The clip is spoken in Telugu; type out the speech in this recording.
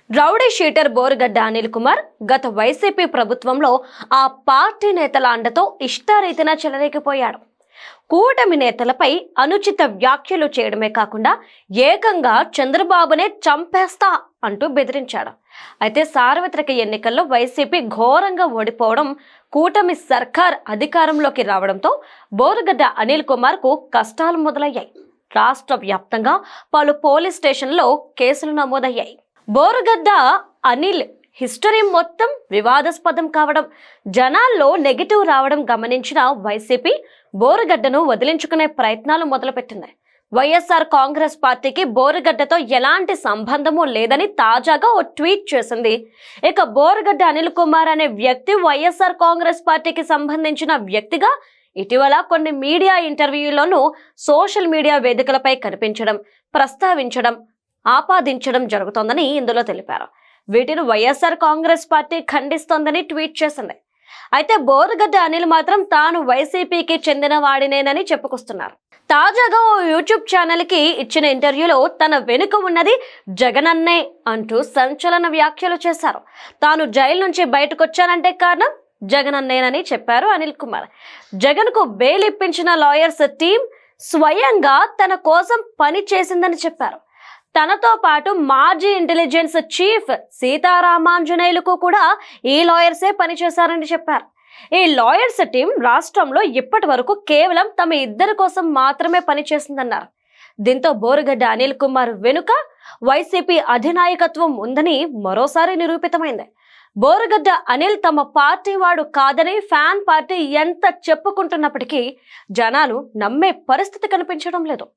రౌడీ షీటర్ బోరుగడ్డ అనిల్ కుమార్ గత వైసీపీ ప్రభుత్వంలో ఆ పార్టీ నేతల అండతో ఇష్టారీతిన చెలరేగిపోయాడు. కూటమి నేతలపై అనుచిత వ్యాఖ్యలు చేయడమే కాకుండా ఏకంగా చంద్రబాబునే చంపేస్తా అంటూ బెదిరించాడు. అయితే సార్వత్రిక ఎన్నికల్లో వైసీపీ ఘోరంగా ఓడిపోవడం, కూటమి సర్కార్ అధికారంలోకి రావడంతో బోరుగడ్డ అనిల్ కుమార్ కు కష్టాలు మొదలయ్యాయి. రాష్ట్ర వ్యాప్తంగా పలు పోలీస్ స్టేషన్లలో కేసులు నమోదయ్యాయి. బోరుగడ్డ అనిల్ హిస్టరీ మొత్తం వివాదాస్పదం కావడం, జనాల్లో నెగిటివ్ రావడం గమనించిన వైసీపీ బోరుగడ్డను వదిలించుకునే ప్రయత్నాలు మొదలుపెట్టింది. వైఎస్ఆర్ కాంగ్రెస్ పార్టీకి బోరుగడ్డతో ఎలాంటి సంబంధము లేదని తాజాగా ఓ ట్వీట్ చేసింది. ఇక బోరుగడ్డ అనిల్ కుమార్ అనే వ్యక్తి వైఎస్ఆర్ కాంగ్రెస్ పార్టీకి సంబంధించిన వ్యక్తిగా ఇటీవల కొన్ని మీడియా ఇంటర్వ్యూల్లోనూ సోషల్ మీడియా వేదికలపై కనిపించడం, ప్రస్తావించడం, ఆపాదించడం జరుగుతోందని ఇందులో తెలిపారు. వీటిని వైఎస్ఆర్ కాంగ్రెస్ పార్టీ ఖండిస్తోందని ట్వీట్ చేసింది. అయితే బోరుగడ్డ అనిల్ మాత్రం తాను వైసీపీకి చెందిన వాడినేనని చెప్పుకొస్తున్నారు. తాజాగా ఓ యూట్యూబ్ ఛానల్ కి ఇచ్చిన ఇంటర్వ్యూలో తన వెనుక ఉన్నది జగనన్నే అంటూ సంచలన వ్యాఖ్యలు చేశారు. తాను జైలు నుంచి బయటకొచ్చానంటే కారణం జగనన్నేనని చెప్పారు అనిల్ కుమార్. జగన్ కు బెయిల్ ఇప్పించిన లాయర్స్ టీం స్వయంగా తన కోసం పని చేసిందని చెప్పారు. తనతో పాటు మాజీ ఇంటెలిజెన్స్ చీఫ్ సీతారామాంజనేయులకు కూడా ఈ లాయర్సే పనిచేశారని చెప్పారు. ఈ లాయర్స్ టీం రాష్ట్రంలో ఇప్పటి వరకు కేవలం తమ ఇద్దరి కోసం మాత్రమే పనిచేసిందన్నారు. దీంతో బోరుగడ్డ అనిల్ కుమార్ వెనుక వైసీపీ అధినాయకత్వం ఉందని మరోసారి నిరూపితమైంది. బోరుగడ్డ అనిల్ తమ పార్టీ వాడు కాదని ఫ్యాన్ పార్టీ ఎంత చెప్పుకుంటున్నప్పటికీ జనాలు నమ్మే పరిస్థితి కనిపించడం లేదు.